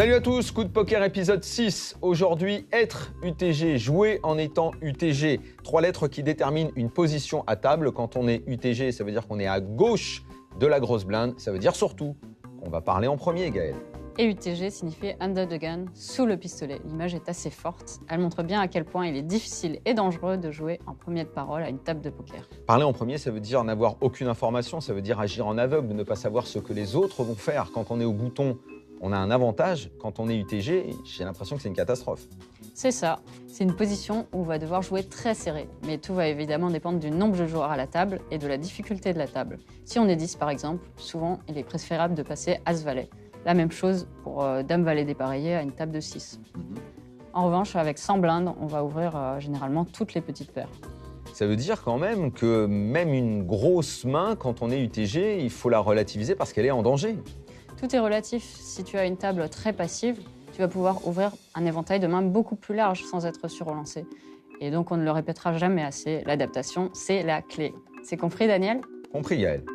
Salut à tous, Coup de Poker épisode 6. Aujourd'hui, être UTG, jouer en étant UTG. 3 lettres qui déterminent une position à table. Quand on est UTG, ça veut dire qu'on est à gauche de la grosse blinde. Ça veut dire surtout qu'on va parler en premier, Gaël. Et UTG signifie under the gun, sous le pistolet. L'image est assez forte. Elle montre bien à quel point il est difficile et dangereux de jouer en premier de parole à une table de poker. Parler en premier, ça veut dire n'avoir aucune information. Ça veut dire agir en aveugle, ne pas savoir ce que les autres vont faire. Quand on est au bouton, on a un avantage. Quand on est UTG, j'ai l'impression que c'est une catastrophe. C'est ça. C'est une position où on va devoir jouer très serré. Mais tout va évidemment dépendre du nombre de joueurs à la table et de la difficulté de la table. Si on est 10 par exemple, souvent il est préférable de passer As-Valet. La même chose pour Dame-Valet dépareillé à une table de 6. En revanche, avec 100 blindes, on va ouvrir généralement toutes les petites paires. Ça veut dire quand même que même une grosse main, quand on est UTG, il faut la relativiser parce qu'elle est en danger. Tout est relatif. Si tu as une table très passive, tu vas pouvoir ouvrir un éventail de mains beaucoup plus large sans être surrelancé. Et donc on ne le répétera jamais assez, l'adaptation, c'est la clé. C'est compris, Daniel ? Compris, Gaël.